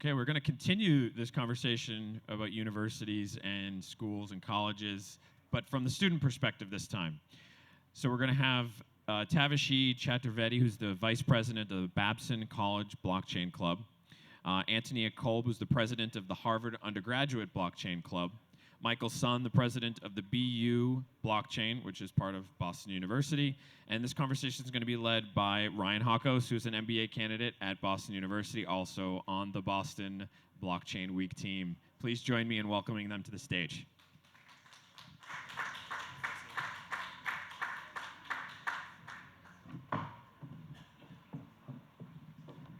Okay, we're going to continue this conversation about universities and schools and colleges, but from the student perspective this time. So we're going to have Tavishi Chaturvedi, who's the vice president of the Babson College Blockchain Club. Antonia Kolb, who's the president of the Harvard Undergraduate Blockchain Club. Michael Sun, the president of the BU Blockchain, which is part of Boston University. And this conversation is going to be led by Ryan Hawkos, who's an MBA candidate at Boston University, also on the Boston Blockchain Week team. Please join me in welcoming them to the stage.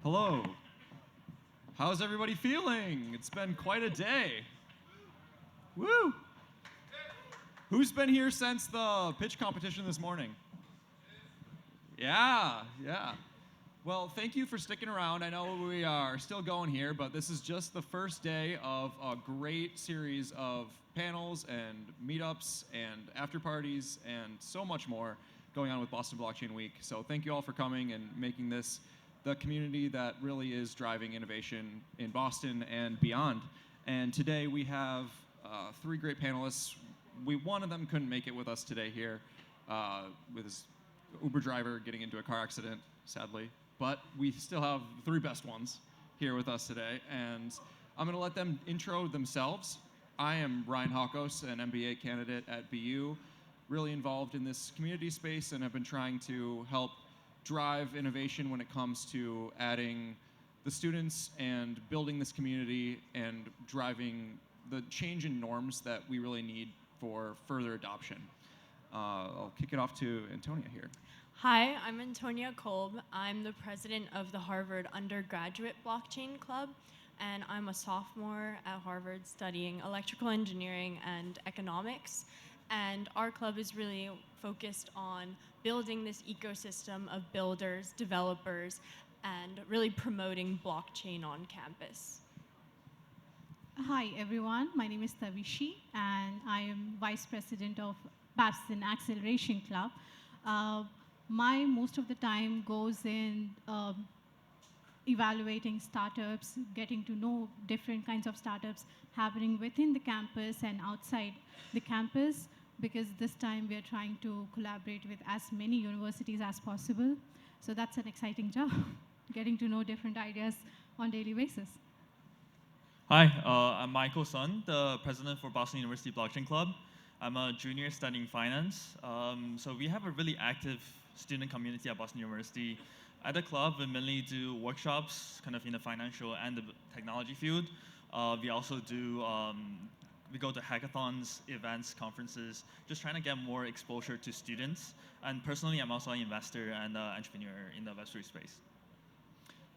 Hello. How's everybody feeling? It's been quite a day. Woo! Who's been here since the pitch competition this morning? Yeah. Well, thank you for sticking around. I know we are still going here, but this is just the first day of a great series of panels and meetups and after parties and so much more going on with Boston Blockchain Week. So thank you all for coming and making this the community that really is driving innovation in Boston and beyond. And today we have three great panelists. One of them couldn't make it with us today here with his Uber driver getting into a car accident, sadly. But we still have the three best ones here with us today. And I'm going to let them intro themselves. I am Ryan Hawkos, an MBA candidate at BU, really involved in this community space and have been trying to help drive innovation when it comes to adding the students and building this community and driving the change in norms that we really need for further adoption. I'll kick it off to Antonia here. Hi, I'm Antonia Kolb. I'm the president of the Harvard Undergraduate Blockchain Club, and I'm a sophomore at Harvard studying electrical engineering and economics. And our club is really focused on building this ecosystem of builders, developers, and really promoting blockchain on campus. Hi everyone, my name is Tavishi and I am Vice President of Babson Acceleration Club. My most of the time goes in evaluating startups, getting to know different kinds of startups happening within the campus and outside the campus, because this time we are trying to collaborate with as many universities as possible. So that's an exciting job, getting to know different ideas on a daily basis. Hi, I'm Michael Sun, the president for Boston University Blockchain Club. I'm a junior studying finance. So we have a really active student community at Boston University. At the club, we mainly do workshops kind of in the financial and the technology field. We also do, we go to hackathons, events, conferences, just trying to get more exposure to students. And personally, I'm also an investor and entrepreneur in the Web3 space.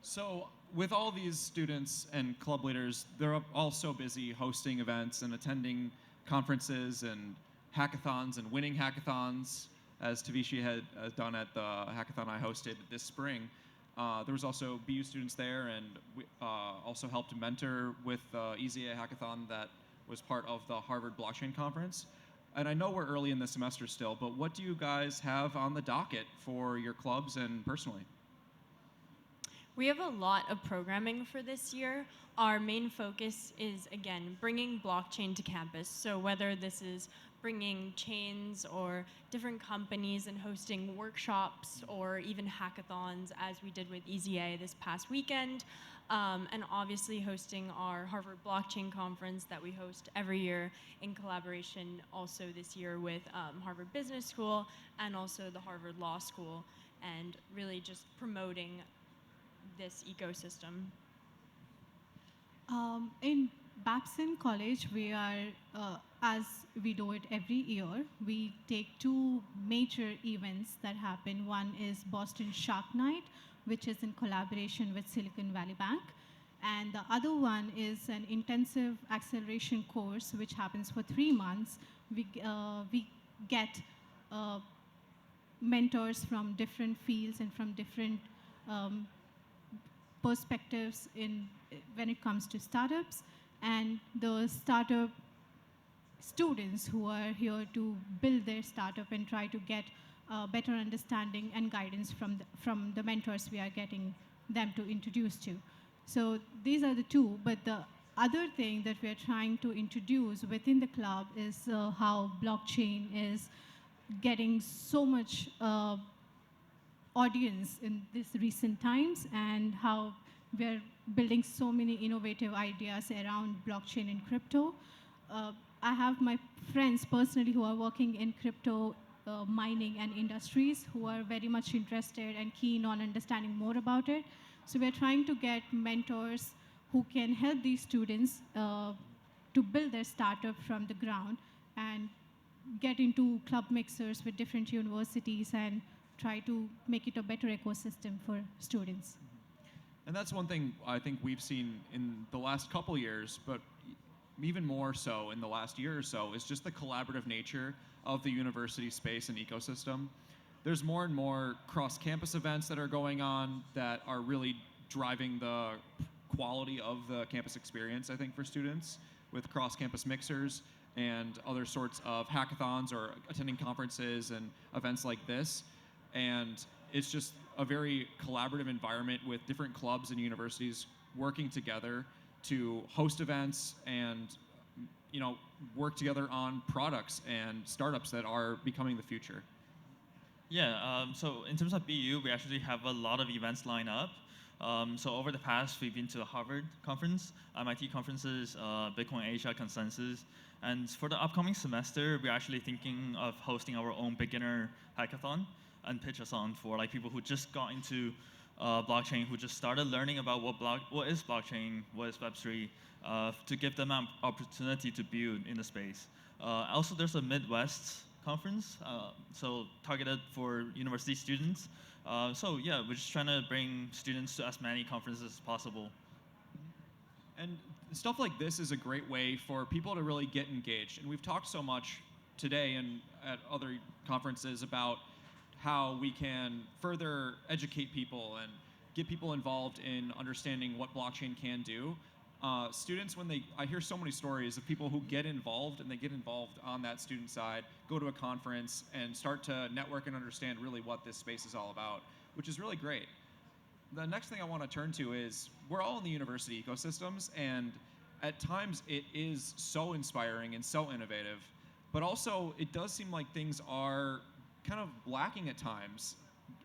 So with all these students and club leaders, they're all so busy hosting events and attending conferences and hackathons and winning hackathons, as Tavishi had done at the hackathon I hosted this spring. There was also BU students there, and we also helped mentor with the EZA hackathon that was part of the Harvard Blockchain Conference. And I know we're early in the semester still, but what do you guys have on the docket for your clubs and personally? We have a lot of programming for this year. Our main focus is, again, bringing blockchain to campus. So whether this is bringing chains or different companies and hosting workshops or even hackathons, as we did with EZA this past weekend, and obviously hosting our Harvard Blockchain Conference that we host every year in collaboration also this year with Harvard Business School and also the Harvard Law School, and really just promoting this ecosystem. In Babson College, we are, as we do it every year, we take two major events that happen. One is Boston Shark Night, which is in collaboration with Silicon Valley Bank. And the other one is an intensive acceleration course, which happens for 3 months. We get mentors from different fields and from different perspectives when it comes to startups, and the startup students who are here to build their startup and try to get better understanding and guidance from the mentors we are getting them to introduce to. So these are the two. But the other thing that we're trying to introduce within the club is how blockchain is getting so much audience in these recent times, and how we're building so many innovative ideas around blockchain and crypto. I have my friends personally who are working in crypto mining and industries who are very much interested and keen on understanding more about it. So we're trying to get mentors who can help these students to build their startup from the ground and get into club mixers with different universities and try to make it a better ecosystem for students. And that's one thing I think we've seen in the last couple years, but even more so in the last year or so, is just the collaborative nature of the university space and ecosystem. There's more and more cross-campus events that are going on that are really driving the quality of the campus experience, I think, for students, with cross-campus mixers and other sorts of hackathons or attending conferences and events like this. And it's just a very collaborative environment with different clubs and universities working together to host events and work together on products and startups that are becoming the future. Yeah, so in terms of BU, we actually have a lot of events lined up. So over the past, we've been to the Harvard conference, MIT conferences, Bitcoin Asia consensus. And for the upcoming semester, we're actually thinking of hosting our own beginner hackathon and pitch-a-thon for like people who just got into blockchain, who just started learning about what is blockchain, what is Web3, to give them an opportunity to build in the space. Also, there's a Midwest conference, so targeted for university students. So yeah, we're just trying to bring students to as many conferences as possible. And stuff like this is a great way for people to really get engaged. And we've talked so much today and at other conferences about how we can further educate people and get people involved in understanding what blockchain can do. Students, I hear so many stories of people who get involved, and they get involved on that student side, go to a conference, and start to network and understand really what this space is all about, which is really great. The next thing I want to turn to is we're all in the university ecosystems, and at times it is so inspiring and so innovative, but also it does seem like things are kind of lacking at times.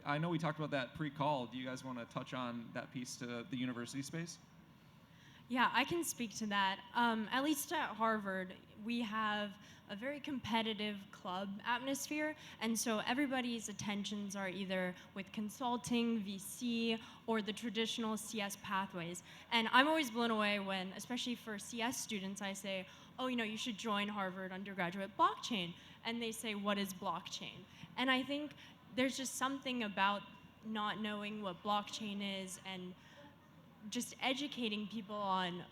I know we talked about that pre-call. Do you guys want to touch on that piece to the university space? Yeah, I can speak to that. At least at Harvard, we have a very competitive club atmosphere, and so everybody's attentions are either with consulting, VC, or the traditional CS pathways. And I'm always blown away when, especially for CS students, I say, oh, you should join Harvard Undergraduate Blockchain. And they say, what is blockchain? And I think there's just something about not knowing what blockchain is and just educating people on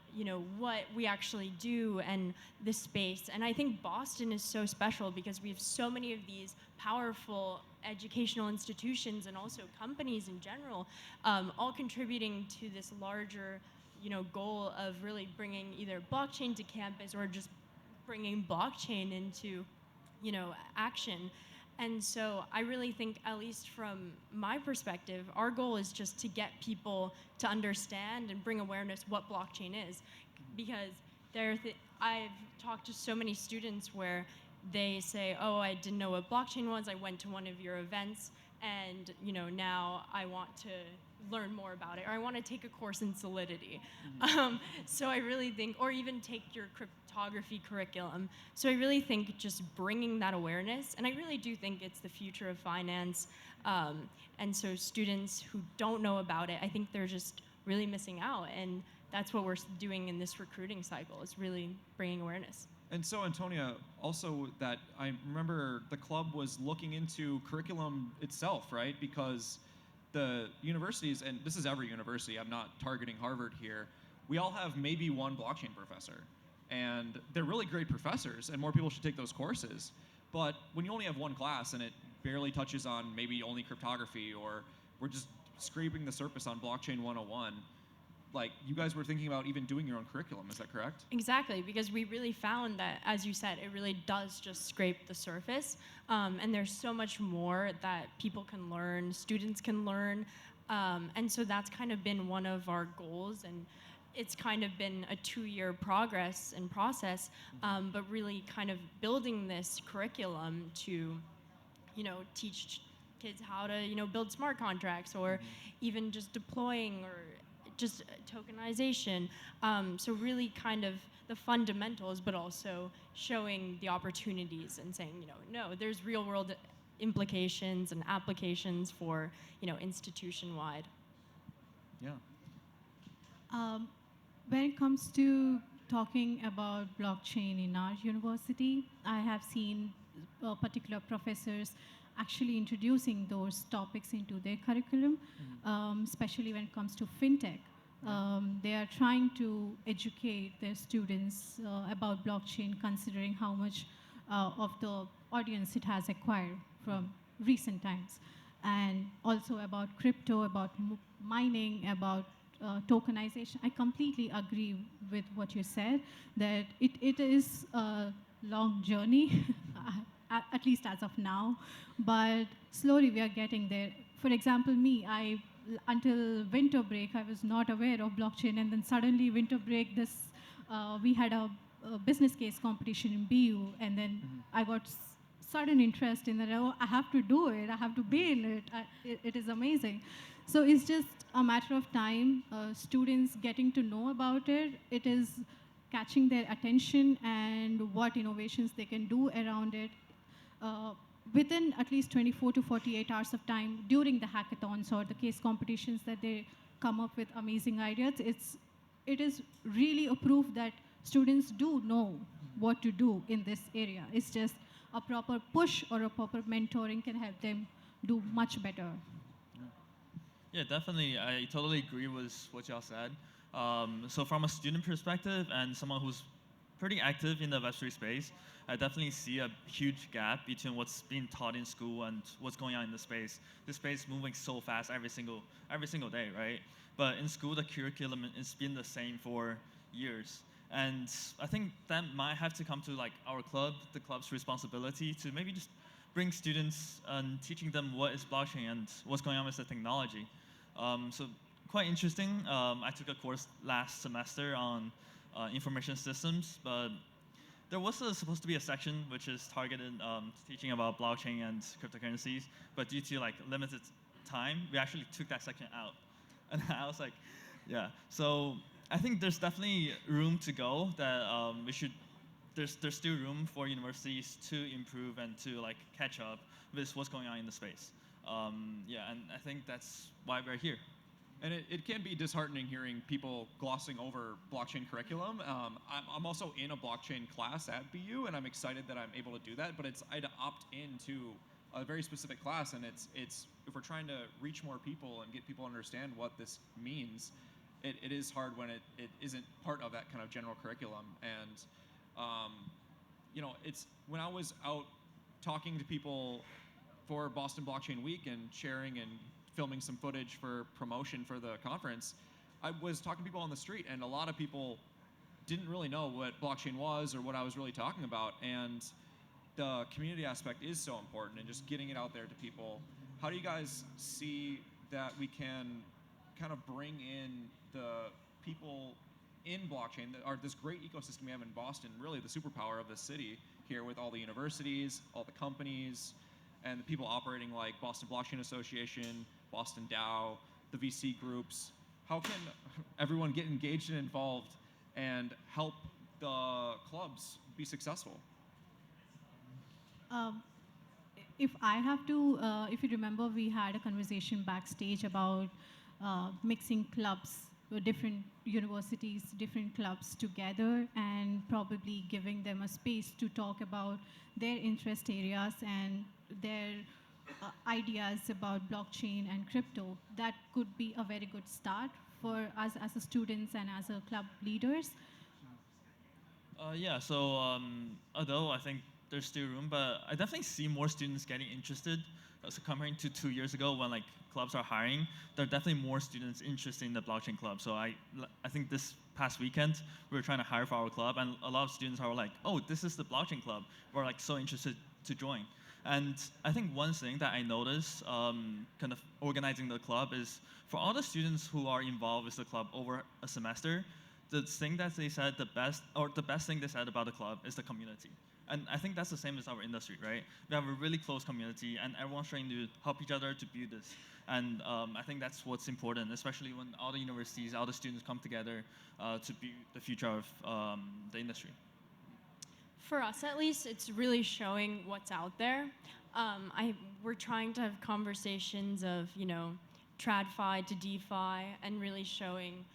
what we actually do and the space. And I think Boston is so special because we have so many of these powerful educational institutions and also companies in general, all contributing to this larger goal of really bringing either blockchain to campus or just bringing blockchain into action. And so I really think, at least from my perspective, our goal is just to get people to understand and bring awareness what blockchain is. Because I've talked to so many students where they say, oh, I didn't know what blockchain was, I went to one of your events, and now I want to learn more about it, or I want to take a course in Solidity. So I really think, or even take your cryptography curriculum. So I really think just bringing that awareness, and I really do think it's the future of finance. And so students who don't know about it, I think they're just really missing out. And that's what we're doing in this recruiting cycle, is really bringing awareness. And so, Antonia, also that I remember the club was looking into curriculum itself, right? Because the universities, and this is every university, I'm not targeting Harvard here, we all have maybe one blockchain professor. And they're really great professors, and more people should take those courses. But when you only have one class and it barely touches on maybe only cryptography, or we're just scraping the surface on blockchain 101, like you guys were thinking about even doing your own curriculum, is that correct? Exactly, because we really found that, as you said, it really does just scrape the surface. And there's so much more that people can learn, students can learn. And so that's kind of been one of our goals, and it's kind of been a 2-year progress and process, but really kind of building this curriculum to, teach kids how to, build smart contracts, or even just deploying, or just tokenization. So really kind of the fundamentals, but also showing the opportunities and saying, no, there's real world implications and applications for, institution-wide. Yeah. When it comes to talking about blockchain in our university, I have seen particular professors actually introducing those topics into their curriculum, especially when it comes to fintech. They are trying to educate their students about blockchain, considering how much of the audience it has acquired from recent times, and also about crypto, about mining, about tokenization. I completely agree with what you said, that it is a long journey, at least as of now, but slowly we are getting there. For example, me, until winter break, I was not aware of blockchain, and then suddenly winter break, we had a business case competition in BU, and then I got sudden interest in that. Oh, I have to do it. I have to be in it. It is amazing. So it's just a matter of time. Students getting to know about it. It is catching their attention and what innovations they can do around it. Within at least 24 to 48 hours of time during the hackathons or the case competitions that they come up with amazing ideas, it is really a proof that students do know what to do in this area. It's just a proper push or a proper mentoring can help them do much better. Yeah, definitely. I totally agree with what y'all said. So from a student perspective and someone who's pretty active in the Web3 space, I definitely see a huge gap between what's being taught in school and what's going on in the space. The space moving so fast every single day, right? But in school, the curriculum has been the same for years. And I think that might have to come to like our club, the club's responsibility to maybe just bring students and teaching them what is blockchain and what's going on with the technology. So quite interesting. I took a course last semester on information systems, but there was supposed to be a section which is targeted teaching about blockchain and cryptocurrencies, but due to like limited time, we actually took that section out. And I was like, yeah. So I think there's definitely room to go. That there's still room for universities to improve and to like catch up with what's going on in the space. Yeah, and I think that's why we're here. And it can be disheartening hearing people glossing over blockchain curriculum. I'm also in a blockchain class at BU, and I'm excited that I'm able to do that. But I had to opt into a very specific class, and it's if we're trying to reach more people and get people to understand what this means, it is hard when it isn't part of that kind of general curriculum. And it's when I was out talking to people for Boston Blockchain Week and sharing and filming some footage for promotion for the conference, I was talking to people on the street, and a lot of people didn't really know what blockchain was or what I was really talking about. And the community aspect is so important, and just getting it out there to people. How do you guys see that we can kind of bring in the people in blockchain, this great ecosystem we have in Boston, really the superpower of the city here, with all the universities, all the companies, and the people operating like Boston Blockchain Association, Boston DAO, the VC groups? How can everyone get engaged and involved and help the clubs be successful? If I have to, if you remember, we had a conversation backstage about mixing clubs, different universities, different clubs together, and probably giving them a space to talk about their interest areas and their ideas about blockchain and crypto. That could be a very good start for us as a students and as a club leaders. Yeah, so although I think there's still room, but I definitely see more students getting interested. So comparing to 2 years ago when like clubs are hiring, there are definitely more students interested in the blockchain club. So I think this past weekend we were trying to hire for our club, and a lot of students are like, oh, this is the blockchain club. We're like so interested to join. And I think one thing that I noticed kind of organizing the club is for all the students who are involved with the club over a semester, the thing that they said the best thing they said about the club is the community. And I think that's the same as our industry, right? We have a really close community, and everyone's trying to help each other to build this. And I think that's what's important, especially when all the universities, all the students come together to build the future of the industry. For us, at least, it's really showing what's out there. We're trying to have conversations of, TradFi to DeFi, and really showing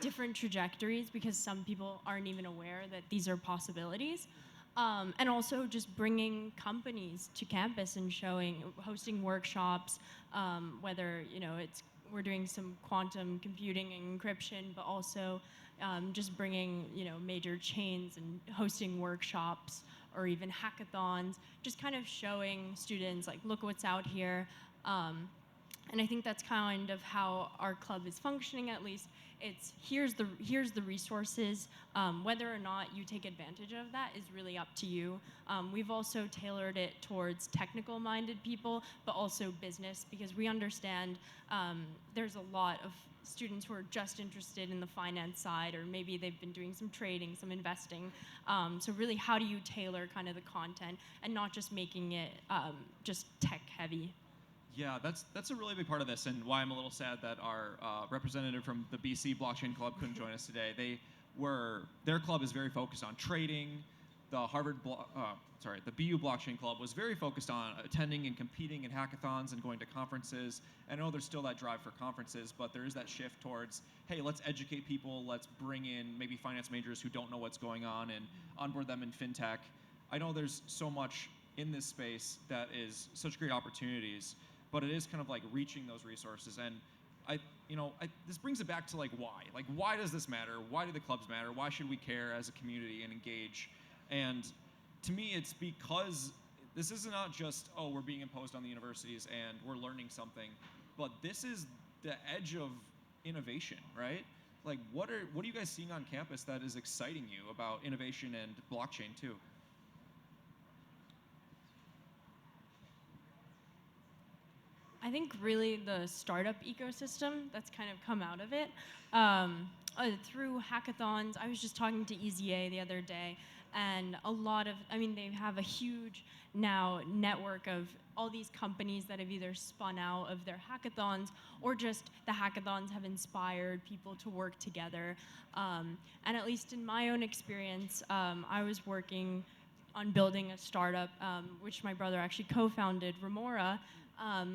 different trajectories because some people aren't even aware that these are possibilities. And also just bringing companies to campus and hosting workshops, whether we're doing some quantum computing and encryption, but also just bringing major chains and hosting workshops or even hackathons, just kind of showing students like, look what's out here. And I think that's kind of how our club is functioning, at least. It's here's the resources. Whether or not you take advantage of that is really up to you. We've also tailored it towards technical-minded people, but also business, because we understand there's a lot of students who are just interested in the finance side, or maybe they've been doing some trading, some investing. So really, how do you tailor kind of the content and not just making it just tech-heavy? Yeah, that's a really big part of this, and why I'm a little sad that our representative from the BC Blockchain Club couldn't join us today. Their club is very focused on trading. The the BU Blockchain Club was very focused on attending and competing in hackathons and going to conferences. I know there's still that drive for conferences, but there is that shift towards, hey, let's educate people, let's bring in maybe finance majors who don't know what's going on and onboard them in fintech. I know there's so much in this space that is such great opportunities, but it is kind of like reaching those resources. And this brings it back to why does this matter? Why do the clubs matter? Why should we care as a community and engage? And to me, it's because this is not just, we're being imposed on the universities and we're learning something, but this is the edge of innovation, right? Like, what are you guys seeing on campus that is exciting you about innovation and blockchain too? I think really the startup ecosystem that's kind of come out of it. Through hackathons, I was just talking to EZA the other day, and they have a huge now network of all these companies that have either spun out of their hackathons, or just the hackathons have inspired people to work together. And at least in my own experience, I was working on building a startup, which my brother actually co-founded, Remora,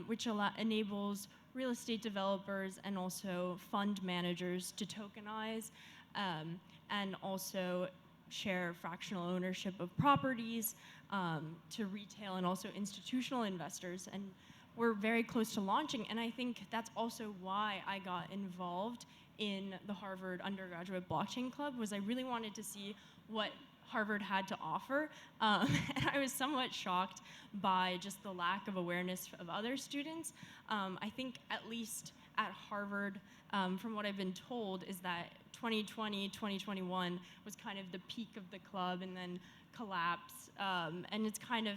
which enables real estate developers and also fund managers to tokenize and also share fractional ownership of properties to retail and also institutional investors. And we're very close to launching, and I think that's also why I got involved in the Harvard Undergraduate Blockchain Club, was I really wanted to see what Harvard had to offer. And I was somewhat shocked by just the lack of awareness of other students. I think at least at Harvard, from what I've been told, is that 2020, 2021 was kind of the peak of the club and then collapsed. And it's kind of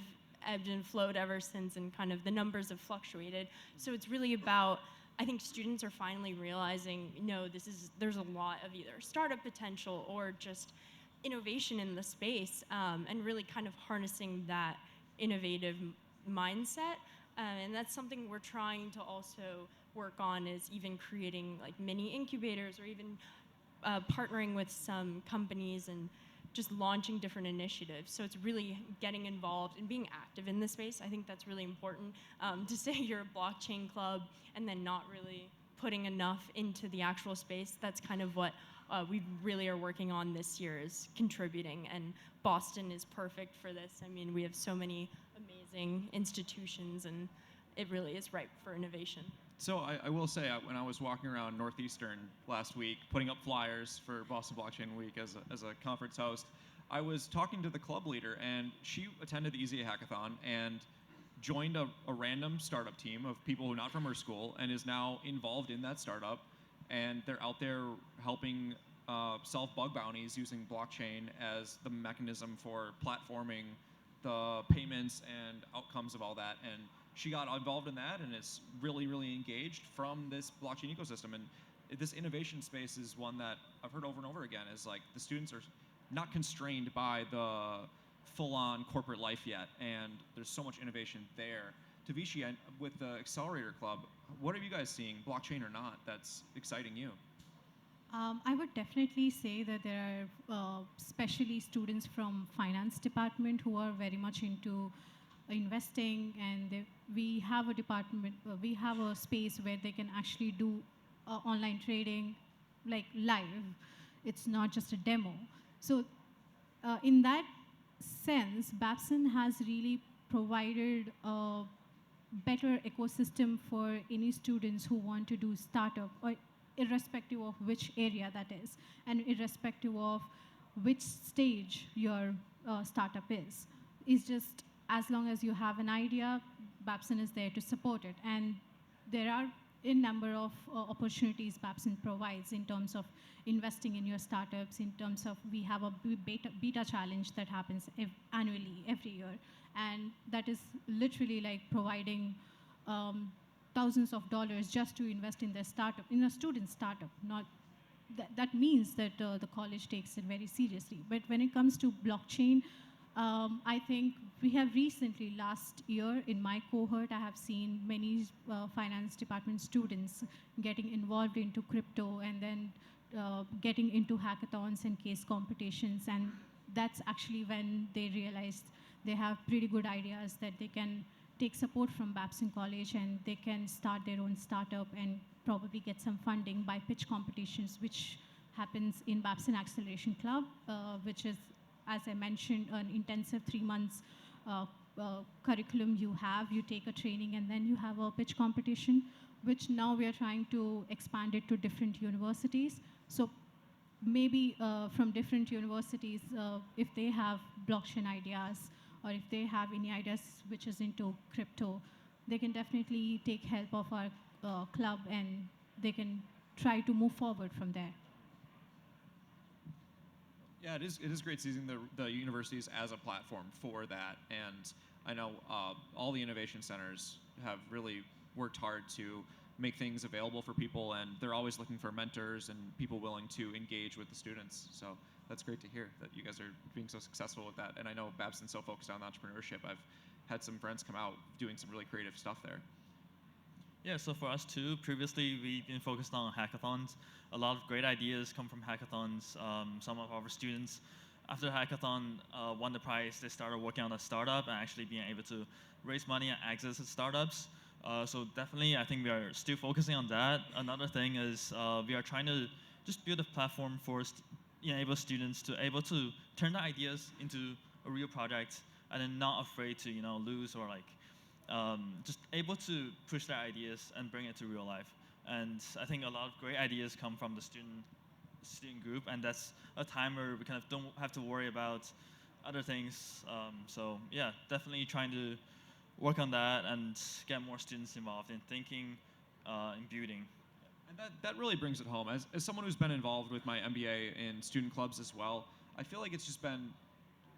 ebbed and flowed ever since, and kind of the numbers have fluctuated. So it's really about, I think students are finally realizing, there's a lot of either startup potential or just innovation in the space, and really kind of harnessing that innovative mindset. And that's something we're trying to also work on, is even creating like mini incubators, or even partnering with some companies and just launching different initiatives. So it's really getting involved and being active in the space. I think that's really important. To say you're a blockchain club and then not really putting enough into the actual space, that's kind of what we really are working on this year, is contributing. And Boston is perfect for this. I mean, we have so many amazing institutions, and it really is ripe for innovation. So I will say, when I was walking around Northeastern last week, putting up flyers for Boston Blockchain Week as a conference host, I was talking to the club leader, and she attended the EZA Hackathon and joined a random startup team of people who are not from her school, and is now involved in that startup. And they're out there helping solve bug bounties using blockchain as the mechanism for platforming the payments and outcomes of all that. And she got involved in that and is really, really engaged from this blockchain ecosystem. And this innovation space is one that I've heard over and over again, is like the students are not constrained by the full-on corporate life yet, and there's so much innovation there. Tavishi, with the Accelerator Club, what are you guys seeing, blockchain or not, that's exciting you? I would definitely say that there are especially students from finance department who are very much into investing, and we have a department, we have a space where they can actually do online trading like live. It's not just a demo. So in that sense, Babson has really provided a better ecosystem for any students who want to do startup, or irrespective of which area that is, and irrespective of which stage your startup is. It's just as long as you have an idea, Babson is there to support it. And there are a number of opportunities Babson provides in terms of investing in your startups, in terms of we have a beta challenge that happens annually, every year. And that is literally like providing thousands of dollars just to invest in their startup, in a student startup. Not that means that the college takes it very seriously. But when it comes to blockchain, I think we have recently, last year, in my cohort, I have seen many finance department students getting involved into crypto and then getting into hackathons and case competitions. And that's actually when they realized they have pretty good ideas that they can take support from Babson College and they can start their own startup and probably get some funding by pitch competitions, which happens in Babson Acceleration Club, which is, as I mentioned, an intensive 3 months curriculum you have. You take a training and then you have a pitch competition, which now we are trying to expand it to different universities. So maybe from different universities, if they have blockchain ideas or if they have any ideas which is into crypto, they can definitely take help of our club and they can try to move forward from there. Yeah, it is great seeing the universities as a platform for that. And I know all the innovation centers have really worked hard to make things available for people, and they're always looking for mentors and people willing to engage with the students. So that's great to hear that you guys are being so successful with that. And I know Babson's so focused on entrepreneurship. I've had some friends come out doing some really creative stuff there. Yeah, so for us too, previously we've been focused on hackathons. A lot of great ideas come from hackathons. Some of our students, after hackathon, won the prize. They started working on a startup and actually being able to raise money and access to startups. So definitely, I think we are still focusing on that. Another thing is we are trying to just build a platform for able students to able to turn their ideas into a real project and then not afraid to lose or like just able to push their ideas and bring it to real life. And I think a lot of great ideas come from the student group, and that's a time where we kind of don't have to worry about other things. So yeah, definitely trying to work on that and get more students involved in thinking and building. And that really brings it home. As someone who's been involved with my MBA in student clubs as well, I feel like it's just been,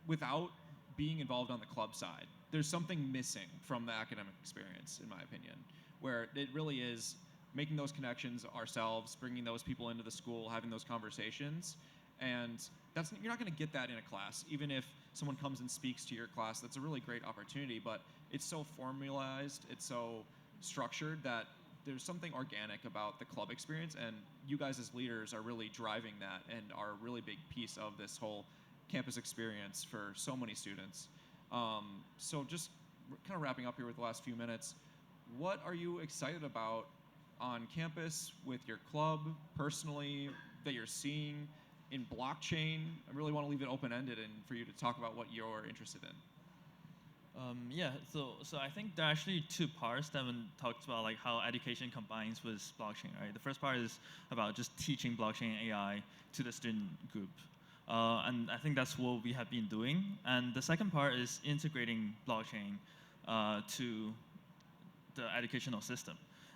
without being involved on the club side, there's something missing from the academic experience, in my opinion, where it really is making those connections ourselves, bringing those people into the school, having those conversations. And you're not going to get that in a class. Even if someone comes and speaks to your class, that's a really great opportunity, but it's so formalized, it's so structured that there's something organic about the club experience, and you guys as leaders are really driving that and are a really big piece of this whole campus experience for so many students. So just kind of wrapping up here with the last few minutes, what are you excited about on campus with your club personally that you're seeing in blockchain? I really want to leave it open-ended and for you to talk about what you're interested in. Yeah, so I think there are actually two parts that Eamon talked about, like how education combines with blockchain, right? The first part is about just teaching blockchain and AI to the student group. And I think that's what we have been doing. And the second part is integrating blockchain to the educational system.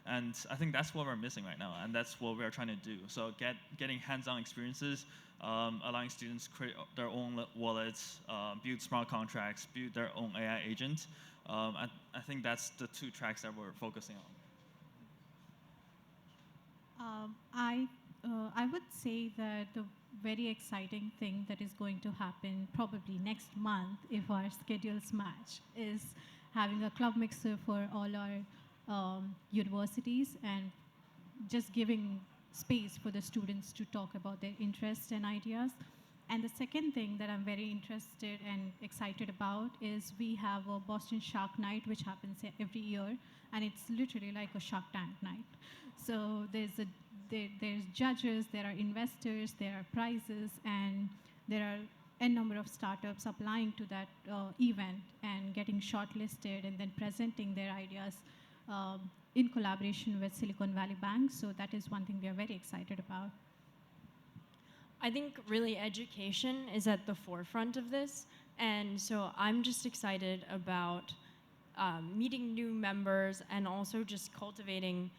And I think that's what we're missing right now, and that's what we're trying to do. So getting hands-on experiences, allowing students create their own wallets, build smart contracts, build their own AI agent. I think that's the two tracks that we're focusing on. I would say that the very exciting thing that is going to happen probably next month, if our schedules match, is having a club mixer for all our universities and just giving space for the students to talk about their interests and ideas. And the second thing that I'm very interested and excited about is we have a Boston Shark Night, which happens every year, and it's literally like a Shark Tank night. So there's judges, there are investors, there are prizes, and there are a number of startups applying to that event and getting shortlisted and then presenting their ideas in collaboration with Silicon Valley Bank. So that is one thing we are very excited about. I think really education is at the forefront of this, and so I'm just excited about meeting new members and also just cultivating,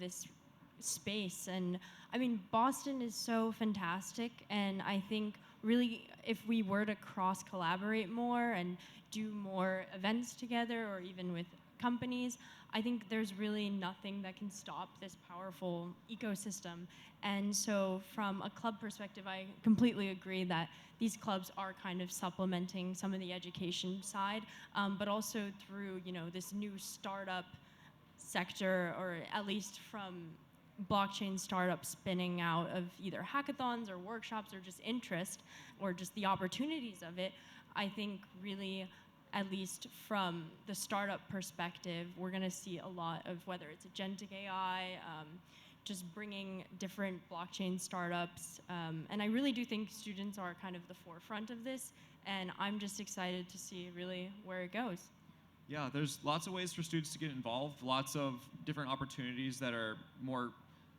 this space. And I mean, Boston is so fantastic, and I think really if we were to cross collaborate more and do more events together or even with companies, I think there's really nothing that can stop this powerful ecosystem. And so from a club perspective, I completely agree that these clubs are kind of supplementing some of the education side, but also through, this new startup sector, or at least from blockchain startups spinning out of either hackathons or workshops or just interest or just the opportunities of it. I think really, at least from the startup perspective, we're going to see a lot of, whether it's agentic AI, just bringing different blockchain startups. And I really do think students are kind of the forefront of this, and I'm just excited to see really where it goes. Yeah, there's lots of ways for students to get involved, lots of different opportunities that are more,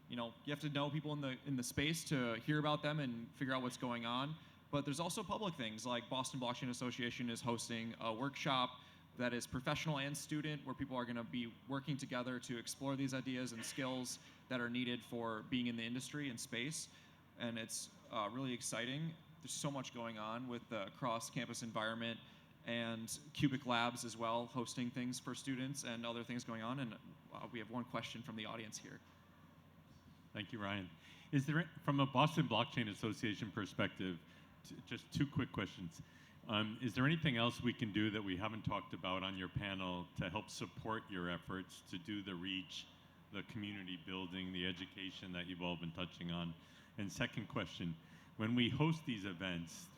you have to know people in the space to hear about them and figure out what's going on. But there's also public things, like Boston Blockchain Association is hosting a workshop that is professional and student, where people are going to be working together to explore these ideas and skills that are needed for being in the industry and space. And it's really exciting. There's so much going on with the cross-campus environment, and Cubic Labs as well, hosting things for students and other things going on. And we have one question from the audience here. Thank you, Ryan. Is there, from a Boston Blockchain Association perspective, just two quick questions. Is there anything else we can do that we haven't talked about on your panel to help support your efforts to do the reach, the community building, the education that you've all been touching on? And second question, when we host these events,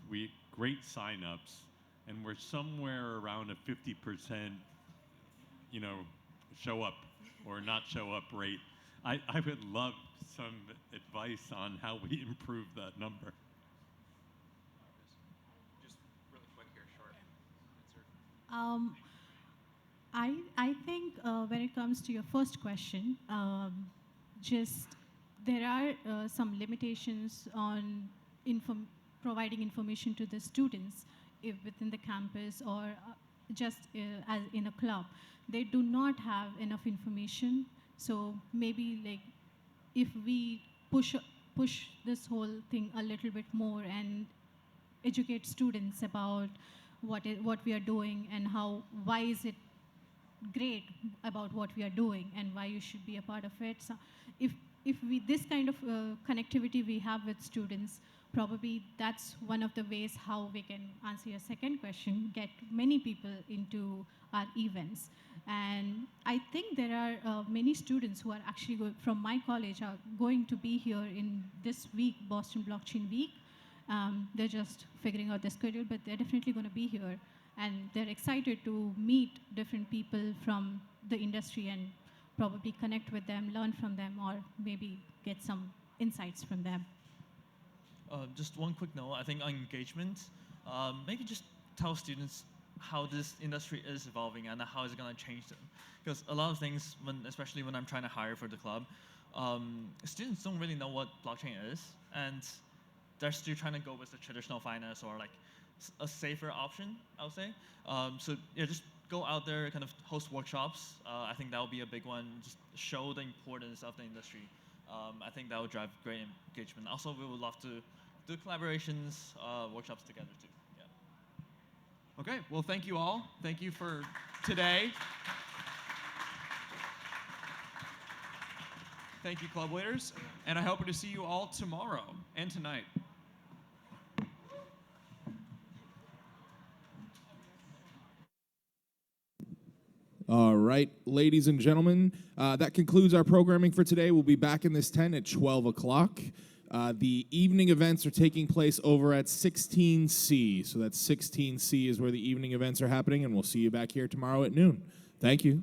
great signups, and we're somewhere around a 50%, show up or not show up rate. I would love some advice on how we improve that number. Just really quick here, short answer. I think when it comes to your first question, there are some limitations on providing information to the students within the campus or just as in a club. They do not have enough information. So maybe if we push this whole thing a little bit more and educate students about what we are doing and why is it great about what we are doing and why you should be a part of it. So if this kind of connectivity we have with students, probably that's one of the ways how we can answer your second question, get many people into our events. And I think there are many students who are actually from my college are going to be here in this week, Boston Blockchain Week. They're just figuring out their schedule, but they're definitely going to be here. And they're excited to meet different people from the industry and probably connect with them, learn from them, or maybe get some insights from them. Just one quick note, I think on engagement, maybe just tell students how this industry is evolving and how is it going to change them. Because a lot of things, especially when I'm trying to hire for the club, students don't really know what blockchain is, and they're still trying to go with the traditional finance or a safer option, I would say. So yeah, just go out there, kind of host workshops. I think that will be a big one. Just show the importance of the industry. I think that will drive great engagement. Also, we would love to do collaborations, workshops together too. Yeah. Okay, well, thank you all. Thank you for today. Thank you, club leaders. And I hope to see you all tomorrow and tonight. All right, ladies and gentlemen, that concludes our programming for today. We'll be back in this tent at 12 o'clock. The evening events are taking place over at 16C. So that's 16C is where the evening events are happening, and we'll see you back here tomorrow at noon. Thank you.